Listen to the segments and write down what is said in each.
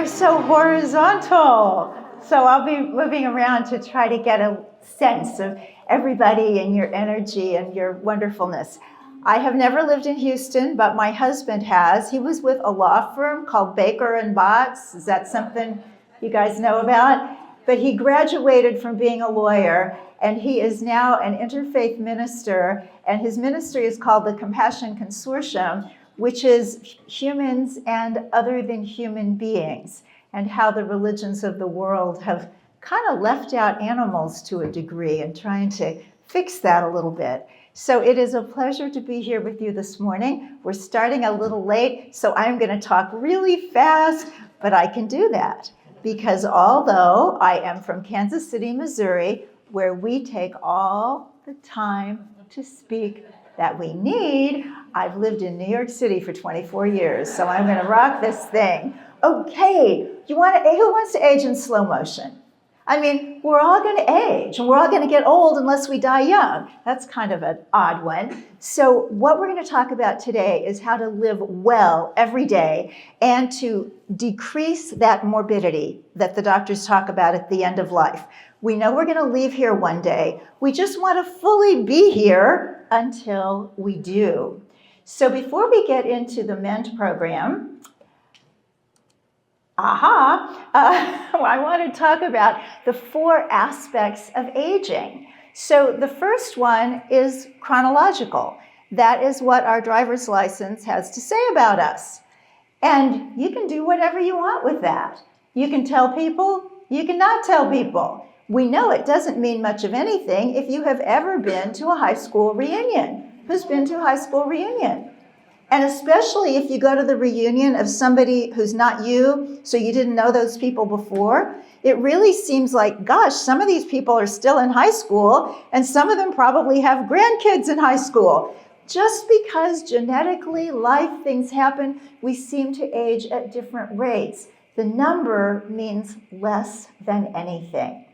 they're so horizontal. So I'll be moving around to try to get a sense of everybody and your energy and your wonderfulness. I have never lived in Houston, but my husband has. He was with a law firm called Baker and Botts. Is that something you guys know about? But he graduated from being a lawyer, and he is now an interfaith minister, and his ministry is called the Compassion Consortium, which is humans and other than human beings, and how the religions of the world have kind of left out animals to a degree and trying to fix that a little bit. So it is a pleasure to be here with you this morning. We're starting a little late, so I'm going to talk really fast, but I can do that because although I am from Kansas City, Missouri, where we take all the time to speak that we need, I've lived in New York City for 24 years, so I'm going to rock this thing. Okay, who wants to age in slow motion? I mean, we're all going to age, and we're all going to get old unless we die young. That's kind of an odd one. So what we're going to talk about today is how to live well every day and to decrease that morbidity that the doctors talk about at the end of life. We know we're going to leave here one day. We just want to fully be here until we do. So before we get into the MEND program, I want to talk about the 4 aspects of aging. So the first one is chronological. That is what our driver's license has to say about us. And you can do whatever you want with that. You can tell people, you can not tell people. We know it doesn't mean much of anything if you have ever been to a high school reunion. Who's been to a high school reunion? And especially if you go to the reunion of somebody who's not you, so you didn't know those people before, it really seems like, gosh, some of these people are still in high school, and some of them probably have grandkids in high school. Just because genetically life things happen, we seem to age at different rates. The number means less than anything.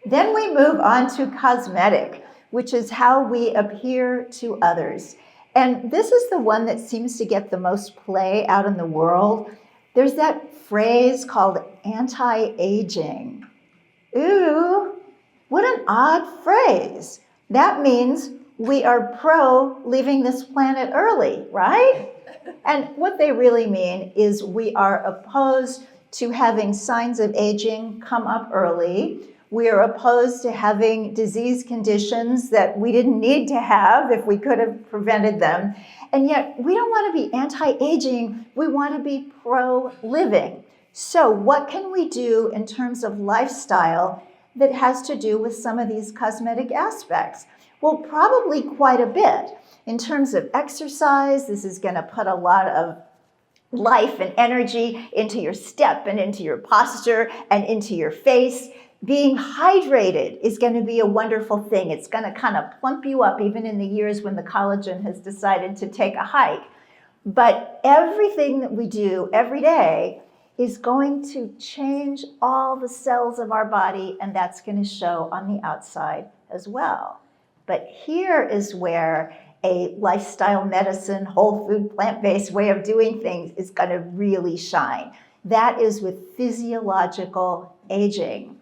Then we move on to cosmetic, which is how we appear to others. And this is the one that seems to get the most play out in the world. There's that phrase called anti-aging. Ooh, what an odd phrase. That means we are pro leaving this planet early, right? And what they really mean is we are opposed to having signs of aging come up early. We are opposed to having disease conditions that we didn't need to have if we could have prevented them. And yet we don't want to be anti-aging, we want to be pro-living. So what can we do in terms of lifestyle that has to do with some of these cosmetic aspects? Well, probably quite a bit. In terms of exercise, this is going to put a lot of life and energy into your step and into your posture and into your face. Being hydrated is going to be a wonderful thing. It's going to kind of plump you up even in the years when the collagen has decided to take a hike. But everything that we do every day is going to change all the cells of our body, and that's going to show on the outside as well. But here is where a lifestyle medicine, whole food, plant-based way of doing things is going to really shine. That is with physiological aging.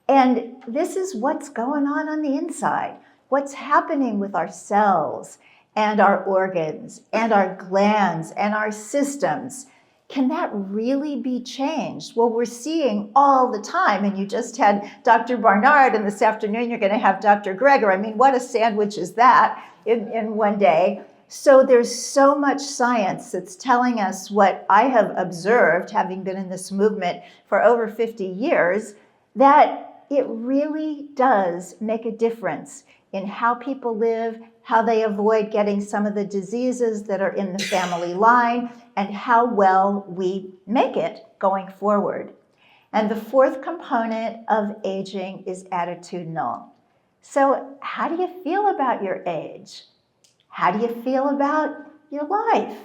And this is what's going on the inside, what's happening with our cells and our organs and our glands and our systems. Can that really be changed? Well, we're seeing all the time, and you just had Dr. Barnard, and this afternoon you're going to have Dr. Greger. I mean, what a sandwich is that in one day? So there's so much science that's telling us what I have observed, having been in this movement for over 50 years, that it really does make a difference in how people live, how they avoid getting some of the diseases that are in the family line, and how well we make it going forward. And the 4th component of aging is attitudinal. So how do you feel about your age? How do you feel about your life?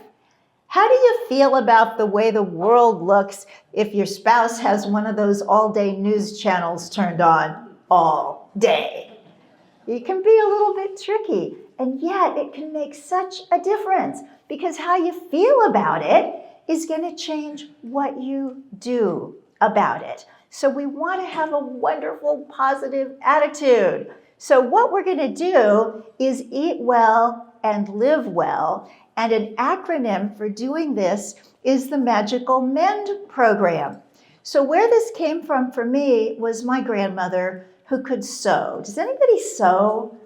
How do you feel about the way the world looks if your spouse has one of those all-day news channels turned on all day? It can be a little bit tricky, and yet it can make such a difference because how you feel about it is going to change what you do about it. So we want to have a wonderful, positive attitude. So what we're going to do is eat well and live well. And an acronym for doing this is the Magical Mend program. So where this came from for me was my grandmother who could sew. Does anybody sew?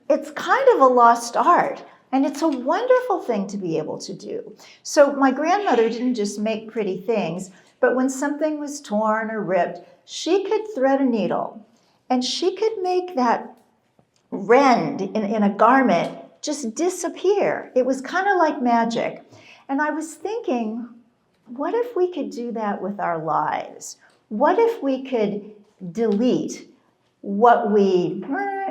It's kind of a lost art, and it's a wonderful thing to be able to do. So my grandmother didn't just make pretty things, but when something was torn or ripped, she could thread a needle, and she could make that rend in a garment just disappear. It was kind of like magic. And I was thinking, what if we could do that with our lives? What if we could delete what we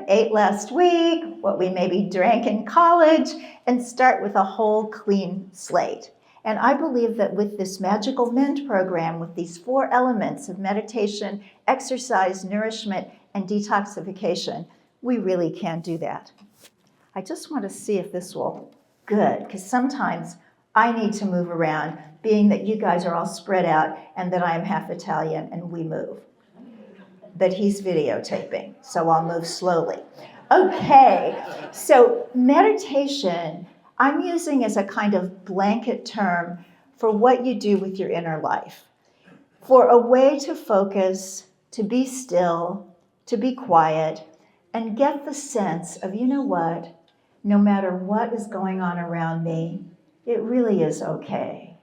ate last week, what we maybe drank in college, and start with a whole clean slate? And I believe that with this Magical Mend program, with these 4 elements of meditation, exercise, nourishment, and detoxification, we really can do that. I just want to see if this will, good, because sometimes I need to move around, being that you guys are all spread out and that I am half Italian and we move. But he's videotaping, so I'll move slowly. Okay, so meditation, I'm using as a kind of blanket term for what you do with your inner life, for a way to focus, to be still, to be quiet, and get the sense of, you know what, no matter what is going on around me, it really is okay.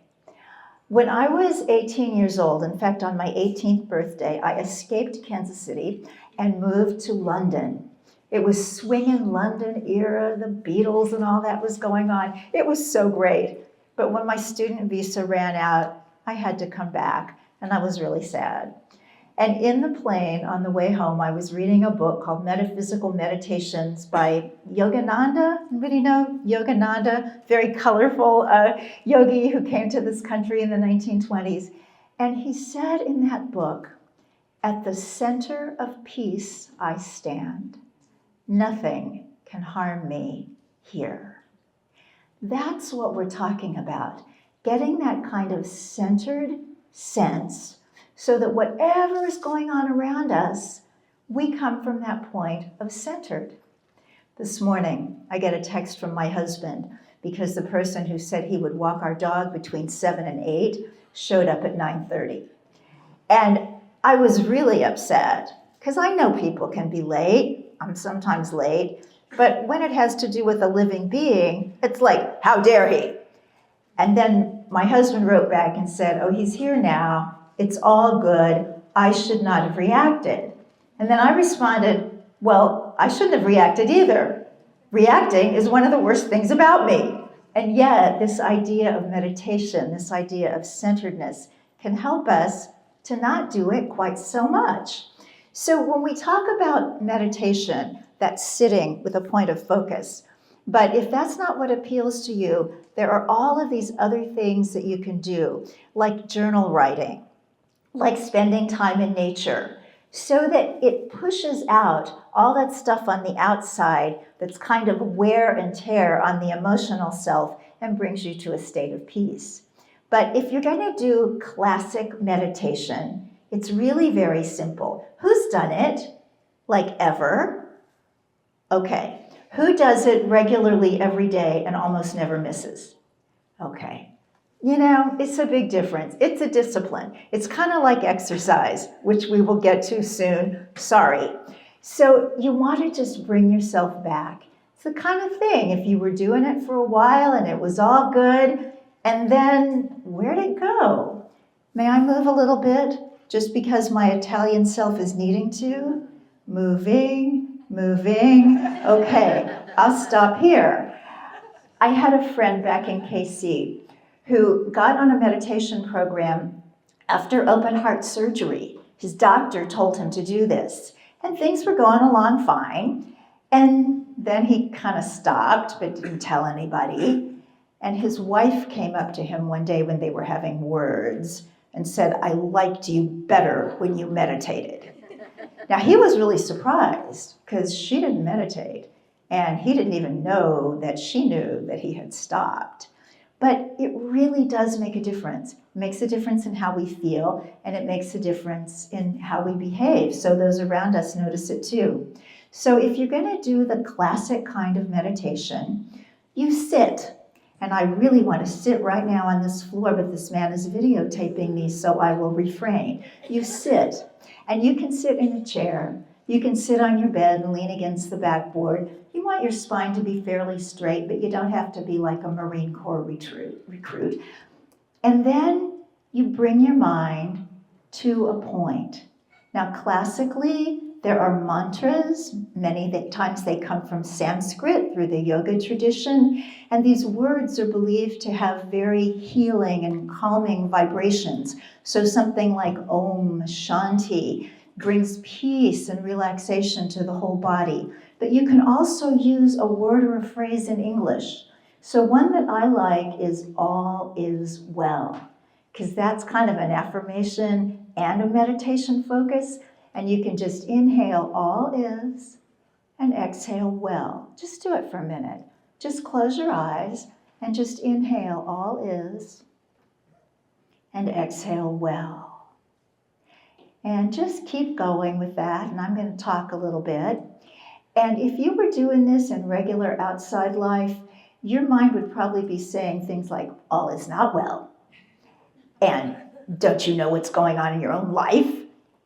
When I was 18 years old, in fact, on my 18th birthday, I escaped Kansas City and moved to London. It was swinging London era, the Beatles and all that was going on. It was so great. But when my student visa ran out, I had to come back, and I was really sad. And in the plane on the way home, I was reading a book called Metaphysical Meditations by Yogananda. Anybody know Yogananda? Very colorful yogi who came to this country in the 1920s. And he said in that book, "At the center of peace I stand. Nothing can harm me here." That's what we're talking about, getting that kind of centered sense so that whatever is going on around us, we come from that point of centered. This morning, I get a text from my husband because the person who said he would walk our dog between 7 and 8 showed up at 9:30. And I was really upset because I know people can be late. I'm sometimes late. But when it has to do with a living being, it's like, how dare he? And then my husband wrote back and said, oh, he's here now. It's all good. I should not have reacted. And then I responded, well, I shouldn't have reacted either. Reacting is one of the worst things about me. And yet, this idea of meditation, this idea of centeredness, can help us to not do it quite so much. So when we talk about meditation, that's sitting with a point of focus. But if that's not what appeals to you, there are all of these other things that you can do, like journal writing, like spending time in nature, so that it pushes out all that stuff on the outside that's kind of wear and tear on the emotional self and brings you to a state of peace. But if you're going to do classic meditation, it's really very simple. Who's done it? Like ever? Okay. Who does it regularly every day and almost never misses? Okay. You know, it's a big difference. It's a discipline. It's kind of like exercise, which we will get to soon. Sorry. So you want to just bring yourself back. It's the kind of thing, if you were doing it for a while and it was all good, and then where'd it go? May I move a little bit? Just because my Italian self is needing to? Moving. Okay, I'll stop here. I had a friend back in KC who got on a meditation program after open heart surgery. His doctor told him to do this, and things were going along fine. And then he kind of stopped, but didn't tell anybody. And his wife came up to him one day when they were having words and said, I liked you better when you meditated. Now, he was really surprised because she didn't meditate, and he didn't even know that she knew that he had stopped. But it really does make a difference. It makes a difference in how we feel, and it makes a difference in how we behave. So those around us notice it too. So if you're going to do the classic kind of meditation, you sit. And I really want to sit right now on this floor, but this man is videotaping me, so I will refrain. You sit, and you can sit in a chair. You can sit on your bed and lean against the backboard. You want your spine to be fairly straight, but you don't have to be like a Marine Corps recruit. And then you bring your mind to a point. Now, classically, there are mantras. Many times they come from Sanskrit through the yoga tradition, and these words are believed to have very healing and calming vibrations. So something like Om Shanti brings peace and relaxation to the whole body. But you can also use a word or a phrase in English. So one that I like is all is well, because that's kind of an affirmation and a meditation focus. And you can just inhale all is and exhale well. Just do it for a minute. Just close your eyes and just inhale all is and exhale well. And just keep going with that, and I'm going to talk a little bit. And if you were doing this in regular outside life, your mind would probably be saying things like, all is not well. And don't you know what's going on in your own life?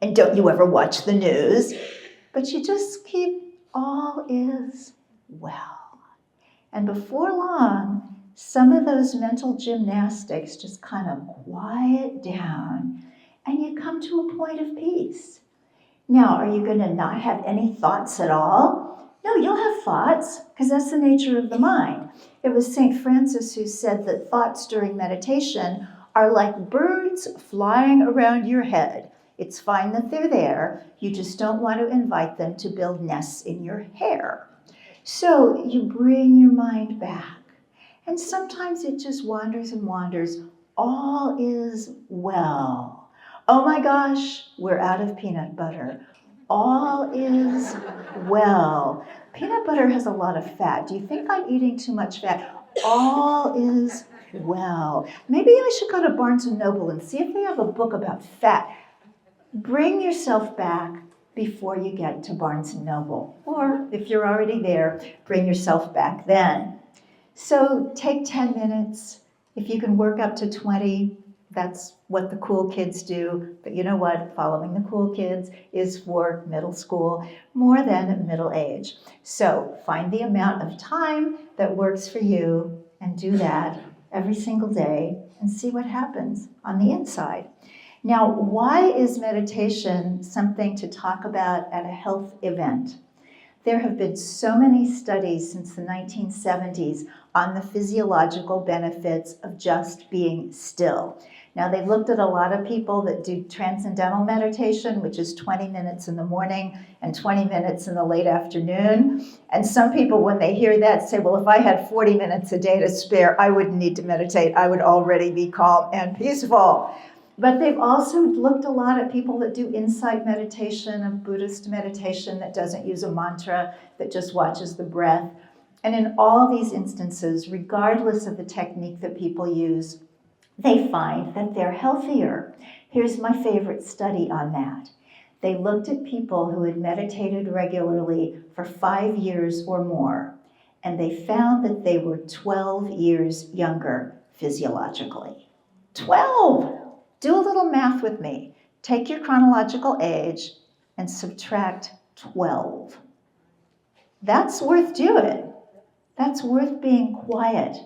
And don't you ever watch the news? But you just keep all is well. And before long, some of those mental gymnastics just kind of quiet down, and you come to a point of peace. Now, are you going to not have any thoughts at all? No, you'll have thoughts, because that's the nature of the mind. It was St. Francis who said that thoughts during meditation are like birds flying around your head. It's fine that they're there. You just don't want to invite them to build nests in your hair. So you bring your mind back. And sometimes it just wanders and wanders. All is well. Oh my gosh, we're out of peanut butter. All is well. Peanut butter has a lot of fat. Do you think I'm eating too much fat? All is well. Maybe I should go to Barnes & Noble and see if they have a book about fat. Bring yourself back before you get to Barnes & Noble. Or if you're already there, bring yourself back then. So take 10 minutes. If you can work up to 20, that's what the cool kids do. But you know what? Following the cool kids is for middle school, more than middle age. So find the amount of time that works for you and do that every single day and see what happens on the inside. Now, why is meditation something to talk about at a health event? There have been so many studies since the 1970s on the physiological benefits of just being still. Now, they've looked at a lot of people that do transcendental meditation, which is 20 minutes in the morning and 20 minutes in the late afternoon. And some people, when they hear that, say, well, if I had 40 minutes a day to spare, I wouldn't need to meditate. I would already be calm and peaceful. But they've also looked a lot at people that do insight meditation, of Buddhist meditation that doesn't use a mantra, that just watches the breath. And in all these instances, regardless of the technique that people use, they find that they're healthier. Here's my favorite study on that. They looked at people who had meditated regularly for 5 years or more, and they found that they were 12 years younger physiologically. 12! Do a little math with me. Take your chronological age and subtract 12. That's worth doing. That's worth being quiet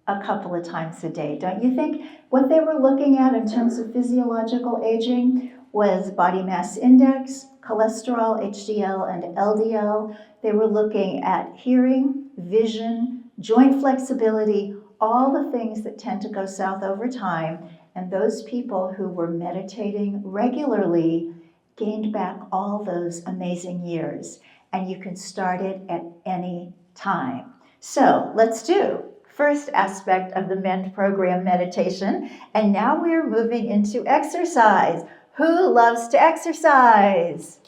a couple of times a day, don't you think? What they were looking at in terms of physiological aging was body mass index, cholesterol, HDL, and LDL. They were looking at hearing, vision, joint flexibility, all the things that tend to go south over time. And those people who were meditating regularly gained back all those amazing years. And you can start it at any time. So let's do first aspect of the MEND program, meditation. And now we're moving into exercise. Who loves to exercise?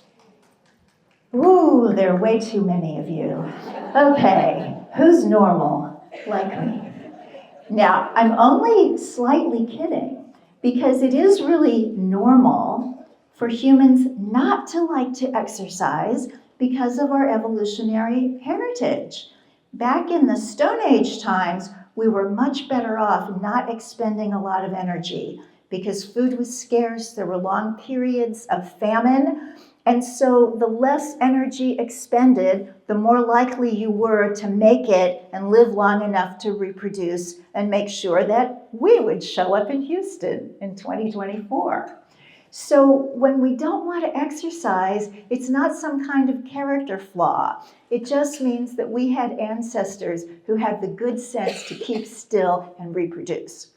Ooh, there are way too many of you. Okay, who's normal like me? Now, I'm only slightly kidding because it is really normal for humans not to like to exercise because of our evolutionary heritage. Back in the Stone Age times, we were much better off not expending a lot of energy because food was scarce, there were long periods of famine, and so the less energy expended, the more likely you were to make it and live long enough to reproduce and make sure that we would show up in Houston in 2024. So when we don't want to exercise, it's not some kind of character flaw. It just means that we had ancestors who had the good sense to keep still and reproduce.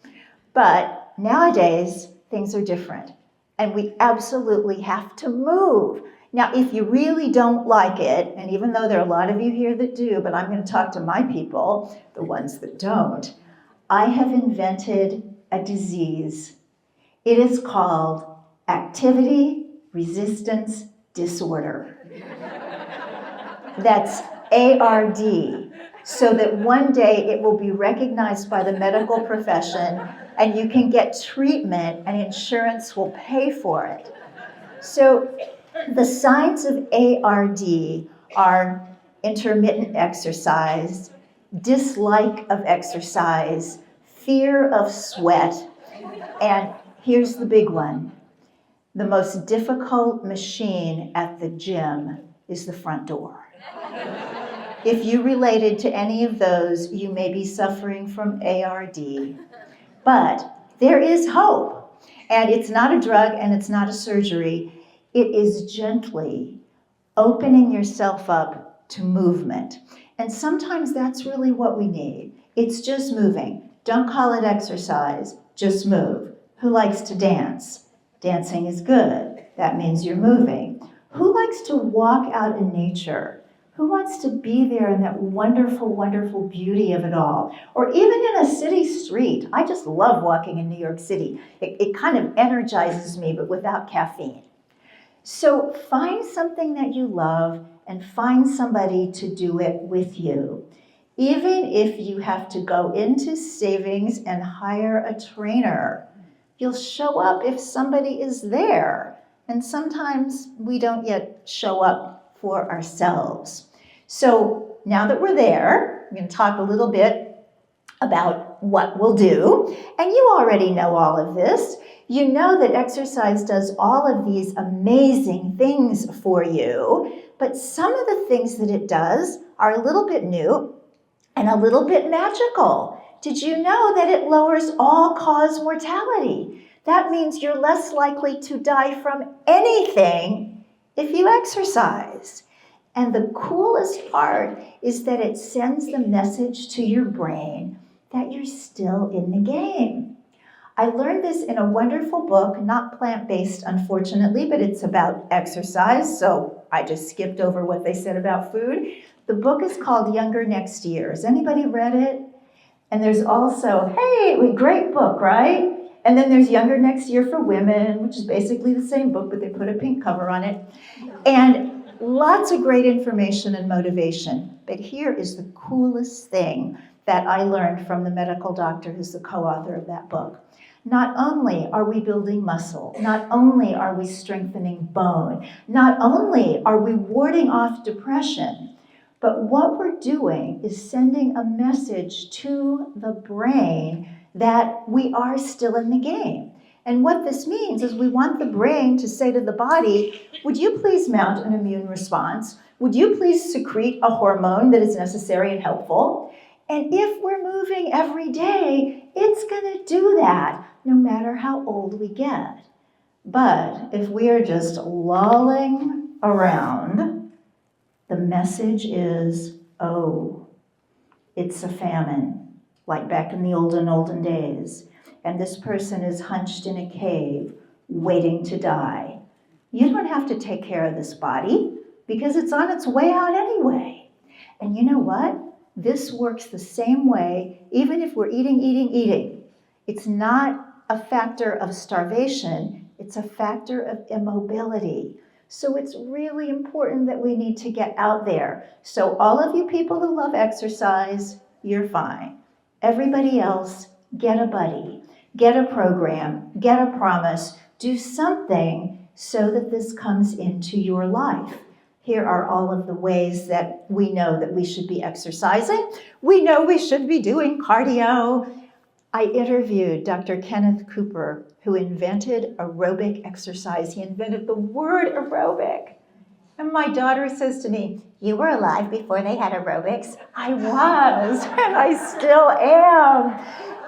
But nowadays, things are different, and we absolutely have to move. Now, if you really don't like it, and even though there are a lot of you here that do, but I'm going to talk to my people, the ones that don't, I have invented a disease. It is called activity resistance disorder. That's ARD, so that one day it will be recognized by the medical profession and you can get treatment and insurance will pay for it. So the signs of ARD are intermittent exercise, dislike of exercise, fear of sweat, and here's the big one. The most difficult machine at the gym is the front door. If you related to any of those, you may be suffering from ARD. But there is hope. And it's not a drug and it's not a surgery. It is gently opening yourself up to movement. And sometimes that's really what we need. It's just moving. Don't call it exercise, just move. Who likes to dance? Dancing is good. That means you're moving. Who likes to walk out in nature? Who wants to be there in that wonderful, wonderful beauty of it all? Or even in a city street. I just love walking in New York City. It kind of energizes me, but without caffeine. So find something that you love and find somebody to do it with you. Even if you have to go into savings and hire a trainer, you'll show up if somebody is there. And sometimes we don't yet show up for ourselves. So now that we're there, I'm going to talk a little bit about what we'll do. And you already know all of this. You know that exercise does all of these amazing things for you. But some of the things that it does are a little bit new and a little bit magical. Did you know that it lowers all-cause mortality? That means you're less likely to die from anything if you exercise. And the coolest part is that it sends the message to your brain that you're still in the game. I learned this in a wonderful book, not plant-based, unfortunately, but it's about exercise, so I just skipped over what they said about food. The book is called Younger Next Year. Has anybody read it? And there's also, hey, great book, right? And then there's Younger Next Year for Women, which is basically the same book, but they put a pink cover on it. And lots of great information and motivation. But here is the coolest thing that I learned from the medical doctor who's the co-author of that book. Not only are we building muscle, not only are we strengthening bone, not only are we warding off depression, but what we're doing is sending a message to the brain that we are still in the game. And what this means is we want the brain to say to the body, would you please mount an immune response? Would you please secrete a hormone that is necessary and helpful? And if we're moving every day, it's going to do that, no matter how old we get. But if we are just lolling around, the message is, oh, it's a famine, like back in the olden days. And this person is hunched in a cave, waiting to die. You don't have to take care of this body, because it's on its way out anyway. And you know what? This works the same way, even if we're eating. It's not a factor of starvation, it's a factor of immobility. So it's really important that we need to get out there. So all of you people who love exercise, you're fine. Everybody else, get a buddy, get a program, get a promise, do something so that this comes into your life. Here are all of the ways that we know that we should be exercising. We know we should be doing cardio. I interviewed Dr. Kenneth Cooper, who invented aerobic exercise. He invented the word aerobic. And my daughter says to me, "You were alive before they had aerobics." I was, and I still am.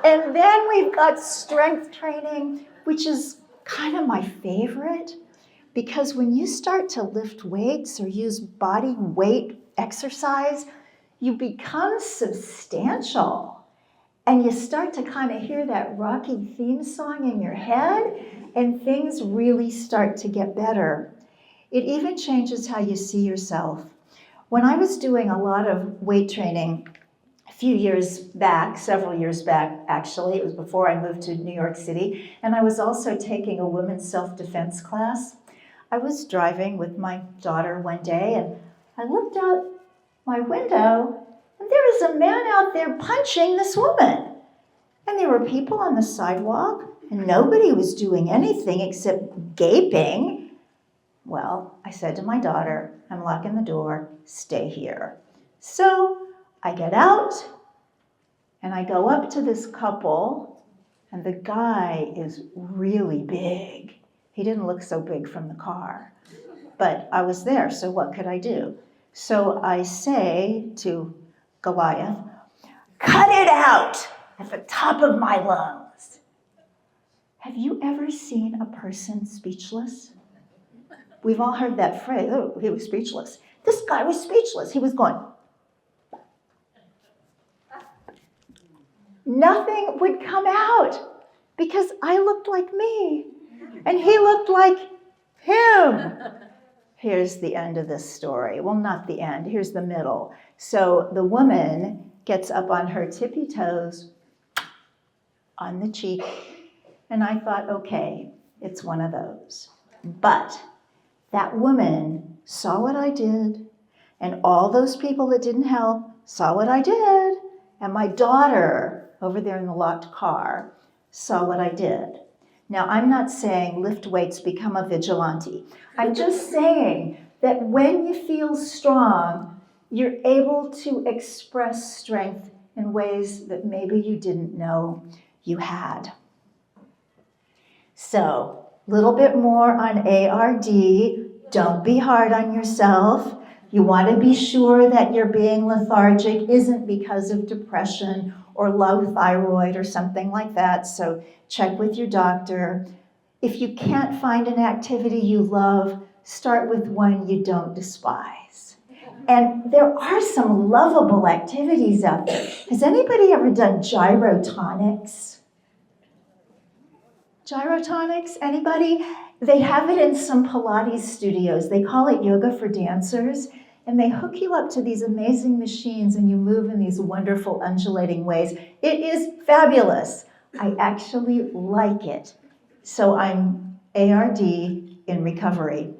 And then we've got strength training, which is kind of my favorite, because when you start to lift weights or use body weight exercise, you become substantial. And you start to kind of hear that Rocky theme song in your head, and things really start to get better. It even changes how you see yourself. When I was doing a lot of weight training a few years back, several years back actually, it was before I moved to New York City, and I was also taking a women's self-defense class. I was driving with my daughter one day, and I looked out my window, and there was a man out there punching this woman. And there were people on the sidewalk, and nobody was doing anything except gaping. Well, I said to my daughter, "I'm locking the door, stay here." So I get out and I go up to this couple, and the guy is really big. He didn't look so big from the car, but I was there, so what could I do? So I say to Goliath, "Cut it out at the top of my lungs." Have you ever seen a person speechless? We've all heard that phrase, "Oh, he was speechless." This guy was speechless. He was going. Nothing would come out because I looked like me and he looked like him. Here's the end of this story. Well, not the end. Here's the middle. So the woman gets up on her tippy toes on the cheek, and I thought, okay, it's one of those. But that woman saw what I did, and all those people that didn't help saw what I did, and my daughter over there in the locked car saw what I did. Now, I'm not saying lift weights, become a vigilante. I'm just saying that when you feel strong, you're able to express strength in ways that maybe you didn't know you had. So, a little bit more on ARD. Don't be hard on yourself. You want to be sure that your being lethargic isn't because of depression or low thyroid or something like that. So check with your doctor. If you can't find an activity you love, start with one you don't despise. And there are some lovable activities out there. Has anybody ever done gyrotonics? Gyrotonics, anybody? They have it in some Pilates studios. They call it yoga for dancers, and they hook you up to these amazing machines and you move in these wonderful undulating ways. It is fabulous. I actually like it. So I'm ARD in recovery.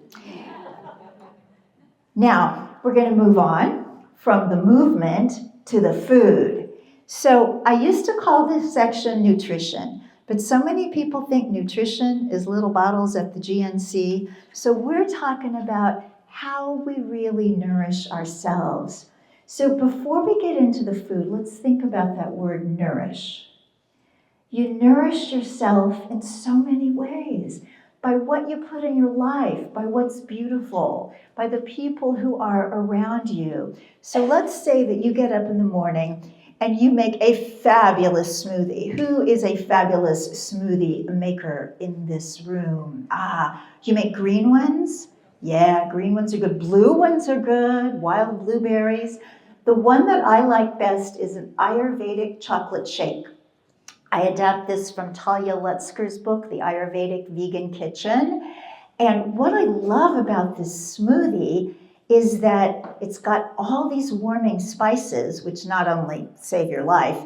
Now, we're going to move on from the movement to the food. So I used to call this section nutrition. But so many people think nutrition is little bottles at the GNC. So we're talking about how we really nourish ourselves. So before we get into the food, let's think about that word nourish. You nourish yourself in so many ways. By what you put in your life, by what's beautiful, by the people who are around you. So let's say that you get up in the morning and you make a fabulous smoothie. Who is a fabulous smoothie maker in this room? You make green ones? Yeah, green ones are good. Blue ones are good, wild blueberries. The one that I like best is an Ayurvedic chocolate shake. I adapt this from Talia Lutzker's book, The Ayurvedic Vegan Kitchen. And what I love about this smoothie is that it's got all these warming spices, which not only save your life,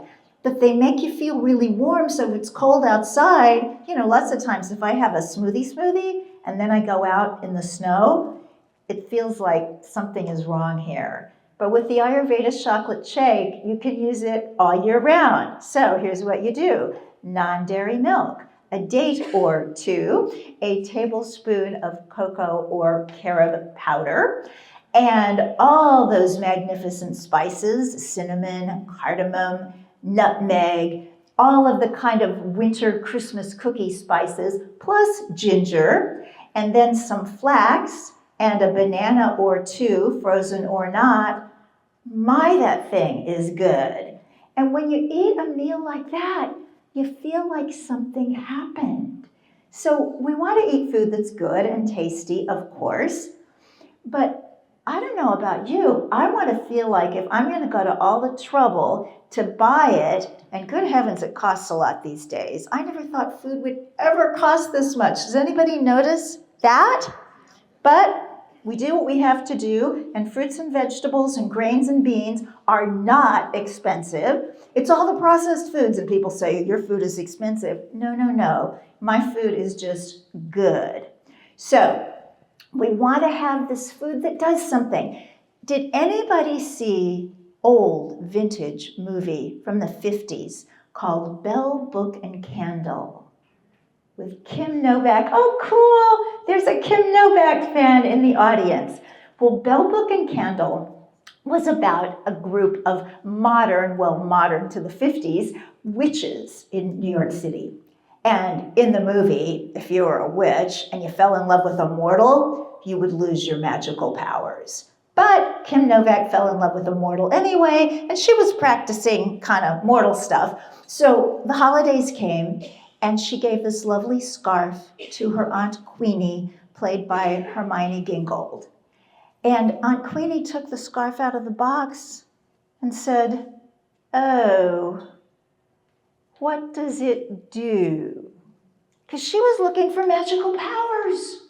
but they make you feel really warm. So if it's cold outside, lots of times if I have a smoothie and then I go out in the snow, it feels like something is wrong here. But with the Ayurveda chocolate shake, you can use it all year round. So here's what you do. Non-dairy milk, a date or two, a tablespoon of cocoa or carob powder, and all those magnificent spices, cinnamon, cardamom, nutmeg, all of the kind of winter Christmas cookie spices, plus ginger, and then some flax and a banana or two, frozen or not. My, that thing is good. And when you eat a meal like that, you feel like something happened. So we want to eat food that's good and tasty, of course, but I don't know about you. I want to feel like if I'm going to go to all the trouble to buy it, and good heavens, it costs a lot these days. I never thought food would ever cost this much. Does anybody notice that? But we do what we have to do, and fruits and vegetables and grains and beans are not expensive. It's all the processed foods, and people say, your food is expensive. No, no, no. My food is just good. So we want to have this food that does something. Did anybody see old vintage movie from the 50s called Bell, Book, and Candle? With Kim Novak. Oh, cool. There's a Kim Novak fan in the audience. Well, Bell, Book, and Candle was about a group of modern to the 50s, witches in New York City. And in the movie, if you were a witch and you fell in love with a mortal, you would lose your magical powers. But Kim Novak fell in love with a mortal anyway, and she was practicing kind of mortal stuff. So the holidays came, and she gave this lovely scarf to her Aunt Queenie, played by Hermione Gingold. And Aunt Queenie took the scarf out of the box and said, oh, what does it do? Because she was looking for magical powers.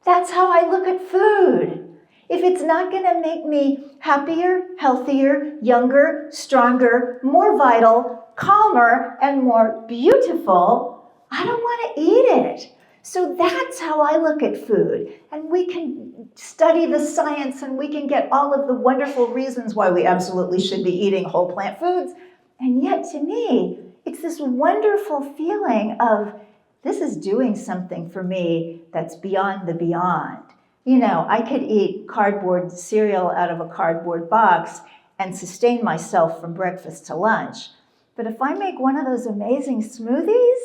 That's how I look at food. If it's not going to make me happier, healthier, younger, stronger, more vital, calmer, and more beautiful, I don't want to eat it. So that's how I look at food. And we can study the science and we can get all of the wonderful reasons why we absolutely should be eating whole plant foods. And yet to me, it's this wonderful feeling of this is doing something for me that's beyond the beyond. You know, I could eat cardboard cereal out of a cardboard box and sustain myself from breakfast to lunch. But if I make one of those amazing smoothies,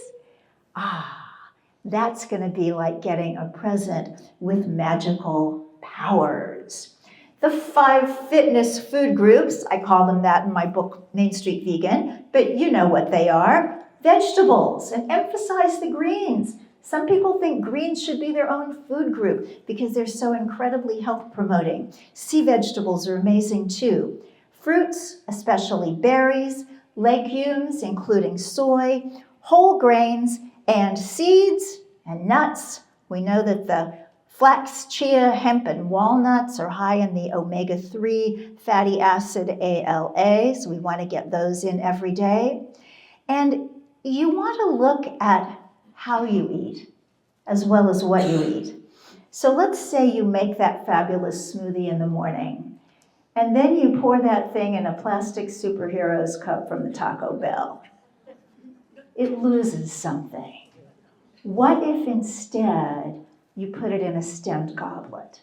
that's going to be like getting a present with magical powers. The 5 fitness food groups, I call them that in my book, Main Street Vegan, but you know what they are. Vegetables, and emphasize the greens. Some people think greens should be their own food group because they're so incredibly health promoting. Sea vegetables are amazing too. Fruits, especially berries, legumes, including soy, whole grains, and seeds and nuts. We know that the flax, chia, hemp, and walnuts are high in the omega-3 fatty acid ALA, so we want to get those in every day. And you want to look at how you eat as well as what you eat. So let's say you make that fabulous smoothie in the morning, and then you pour that thing in a plastic superheroes cup from the Taco Bell. It loses something. What if instead you put it in a stemmed goblet?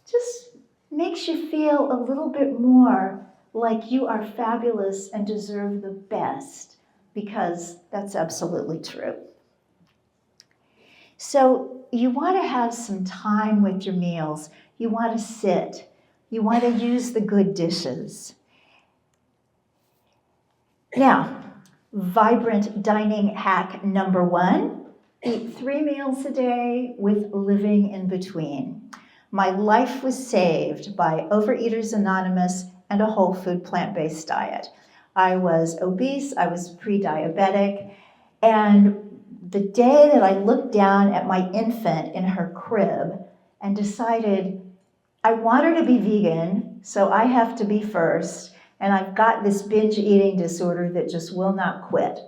Just makes you feel a little bit more like you are fabulous and deserve the best, because that's absolutely true. So you want to have some time with your meals. You want to sit. You want to use the good dishes. Now, vibrant dining hack number 1, eat 3 meals a day with living in between. My life was saved by Overeaters Anonymous and a whole food plant-based diet. I was obese, I was pre-diabetic, and the day that I looked down at my infant in her crib and decided I want her to be vegan, so I have to be first, and I've got this binge eating disorder that just will not quit.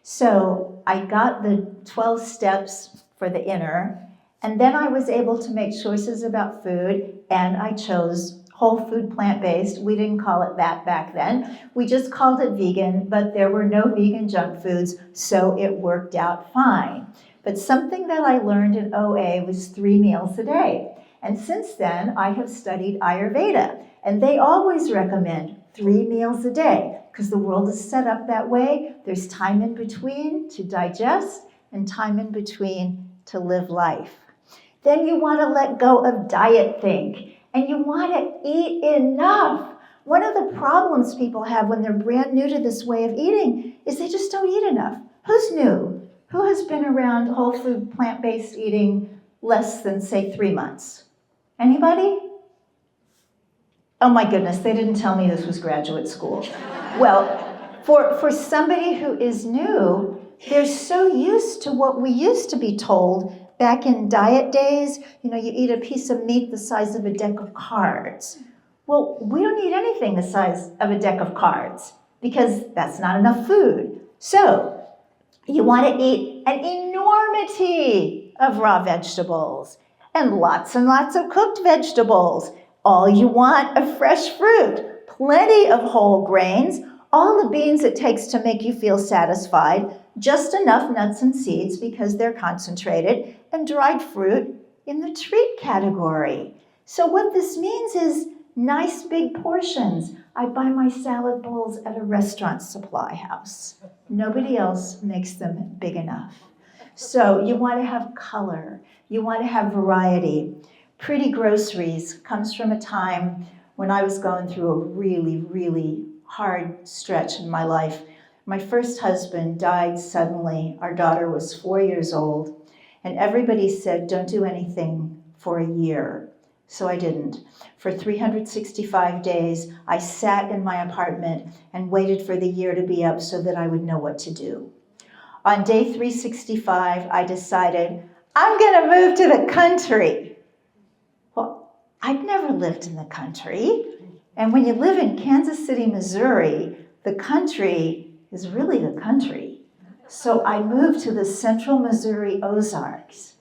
So I got the 12 steps for the inner, and then I was able to make choices about food, and I chose whole food plant-based. We didn't call it that back then. We just called it vegan, but there were no vegan junk foods, so it worked out fine. But something that I learned in OA was 3 meals a day. And since then, I have studied Ayurveda, and they always recommend 3 meals a day because the world is set up that way. There's time in between to digest and time in between to live life. Then you want to let go of diet think, and you want to eat enough. One of the problems people have when they're brand new to this way of eating is they just don't eat enough. Who's new? Who has been around whole food plant-based eating less than, say, 3 months? Anybody? Oh my goodness, they didn't tell me this was graduate school. Well, for somebody who is new, they're so used to what we used to be told back in diet days. You know, you eat a piece of meat the size of a deck of cards. Well, we don't eat anything the size of a deck of cards because that's not enough food. So, you want to eat an enormity of raw vegetables and lots of cooked vegetables. All you want of fresh fruit, plenty of whole grains, all the beans it takes to make you feel satisfied, just enough nuts and seeds because they're concentrated, and dried fruit in the treat category. So what this means is nice big portions. I buy my salad bowls at a restaurant supply house. Nobody else makes them big enough. So you want to have color. You want to have variety. Pretty groceries comes from a time when I was going through a really, really hard stretch in my life. My first husband died suddenly. Our daughter was 4 years old. And everybody said, don't do anything for a year. So I didn't. For 365 days, I sat in my apartment and waited for the year to be up so that I would know what to do. On day 365, I decided, I'm going to move to the country. Well, I'd never lived in the country. And when you live in Kansas City, Missouri, the country is really the country. So I moved to the central Missouri Ozarks.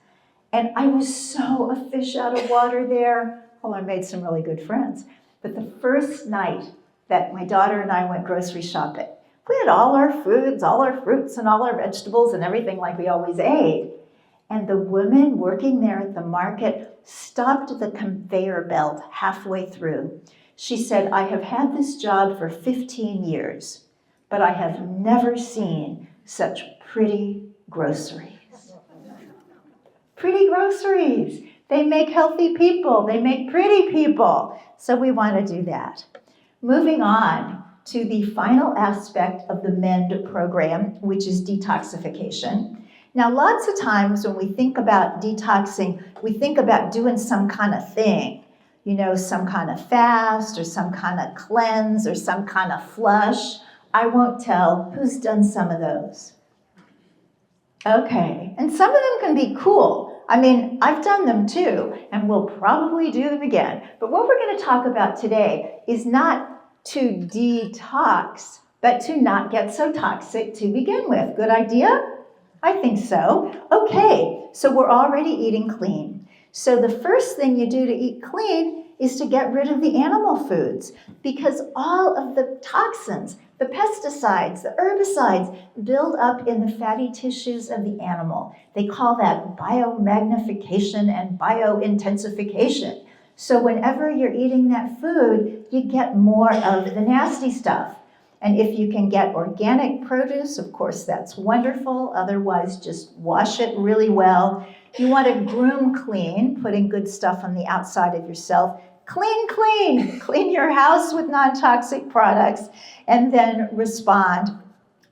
And I was so a fish out of water there. Well, I made some really good friends. But the first night that my daughter and I went grocery shopping, we had all our foods, all our fruits, and all our vegetables and everything like we always ate. And the woman working there at the market stopped the conveyor belt halfway through. She said, I have had this job for 15 years, but I have never seen such pretty groceries. Pretty groceries. They make healthy people. They make pretty people. So we want to do that. Moving on to the final aspect of the MEND program, which is detoxification. Now, lots of times when we think about detoxing, we think about doing some kind of thing. You know, some kind of fast or some kind of cleanse or some kind of flush. I won't tell who's done some of those. Okay, and some of them can be cool. I mean, I've done them too, and we'll probably do them again. But what we're going to talk about today is not to detox, but to not get so toxic to begin with. Good idea? I think so. Okay, so we're already eating clean. So the first thing you do to eat clean is to get rid of the animal foods, because all of the toxins, the pesticides, the herbicides build up in the fatty tissues of the animal. They call that biomagnification and biointensification. So whenever you're eating that food, you get more of the nasty stuff. And if you can get organic produce, of course, that's wonderful. Otherwise, just wash it really well. You want to groom clean, putting good stuff on the outside of yourself. Clean, clean. Clean your house with non-toxic products, and then respond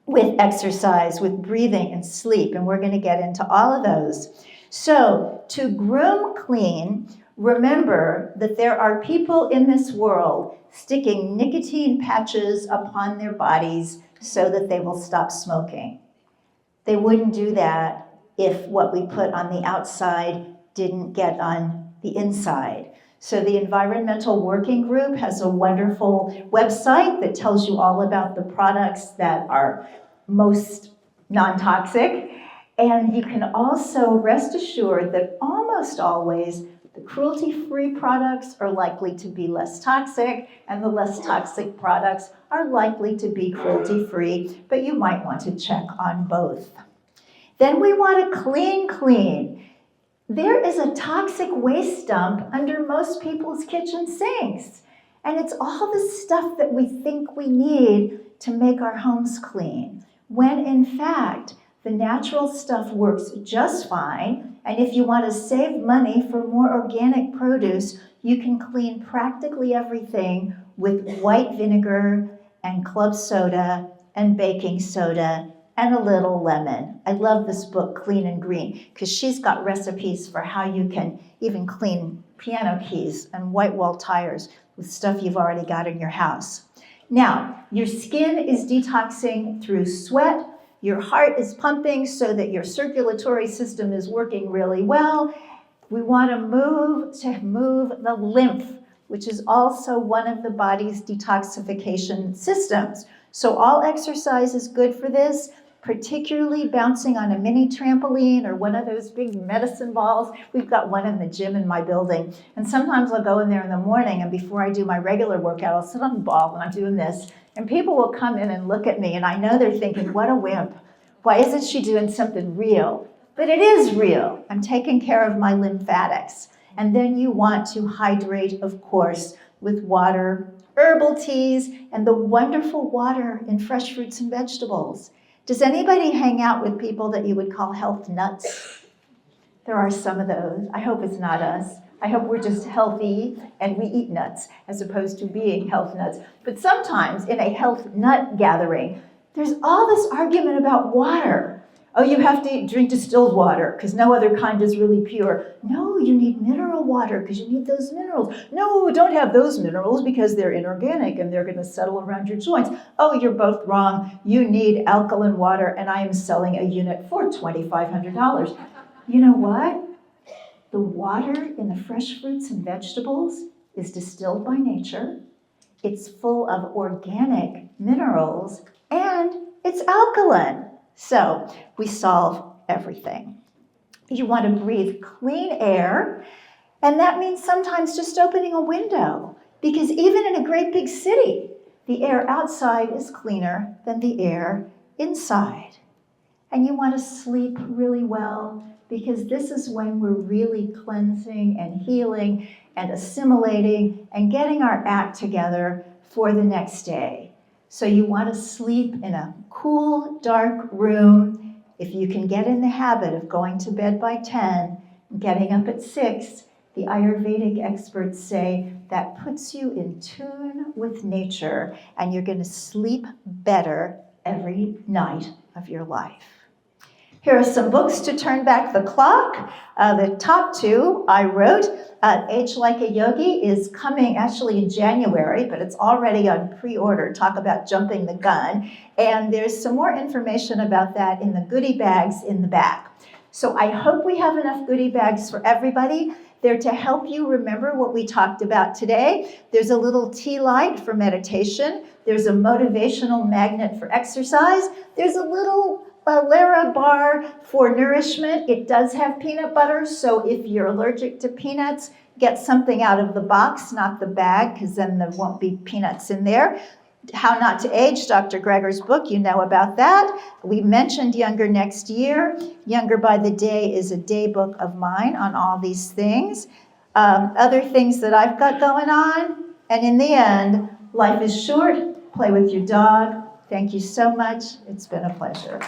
with exercise, with breathing and sleep. And we're going to get into all of those. So to groom clean, remember that there are people in this world sticking nicotine patches upon their bodies so that they will stop smoking. They wouldn't do that if what we put on the outside didn't get on the inside. So the Environmental Working Group has a wonderful website that tells you all about the products that are most non-toxic. And you can also rest assured that almost always The cruelty-free products are likely to be less toxic, and the less toxic products are likely to be cruelty-free, but you might want to check on both. Then we want to clean. There is a toxic waste dump under most people's kitchen sinks, and it's all the stuff that we think we need to make our homes clean, when in fact, the natural stuff works just fine, and if you want to save money for more organic produce, you can clean practically everything with white vinegar and club soda and baking soda and a little lemon. I love this book, Clean and Green, because she's got recipes for how you can even clean piano keys and white wall tires with stuff you've already got in your house. Now, your skin is detoxing through sweat. Your heart is pumping so that your circulatory system is working really well. We want to move the lymph, which is also one of the body's detoxification systems. So all exercise is good for this, particularly bouncing on a mini trampoline or one of those big medicine balls. We've got one in the gym in my building. And sometimes I'll go in there in the morning, and before I do my regular workout, I'll sit on the ball and I'm doing this. And people will come in and look at me, and I know they're thinking, what a wimp. Why isn't she doing something real? But it is real. I'm taking care of my lymphatics. And then you want to hydrate, of course, with water, herbal teas, and the wonderful water in fresh fruits and vegetables. Does anybody hang out with people that you would call health nuts? There are some of those. I hope it's not us. I hope we're just healthy and we eat nuts as opposed to being health nuts. But sometimes in a health nut gathering, there's all this argument about water. Oh, you have to drink distilled water because no other kind is really pure. No, you need mineral water because you need those minerals. No, don't have those minerals because they're inorganic and they're going to settle around your joints. Oh, you're both wrong. You need alkaline water, and I am selling a unit for $2,500. You know what? The water in the fresh fruits and vegetables is distilled by nature. It's full of organic minerals, and it's alkaline. So we solve everything. You want to breathe clean air, and that means sometimes just opening a window, because even in a great big city, the air outside is cleaner than the air inside. And you want to sleep really well, because this is when we're really cleansing and healing and assimilating and getting our act together for the next day. So you want to sleep in a cool, dark room. If you can get in the habit of going to bed by 10 and getting up at 6, the Ayurvedic experts say that puts you in tune with nature, and you're going to sleep better every night of your life. Here are some books to turn back the clock. The top two I wrote. Age Like a Yogi is coming actually in January, but it's already on pre-order. Talk about jumping the gun. And there's some more information about that in the goodie bags in the back. So I hope we have enough goodie bags for everybody. They're to help you remember what we talked about today. There's a little tea light for meditation. There's a motivational magnet for exercise. There's a little Lara bar for nourishment. It does have peanut butter, so if you're allergic to peanuts, get something out of the box, not the bag, because then there won't be peanuts in there. How Not to Age, Dr. Greger's book, you know about that. We mentioned Younger Next Year. Younger by the Day is a day book of mine on all these things. Other things that I've got going on. And in the end, life is short. Play with your dog. Thank you so much. It's been a pleasure.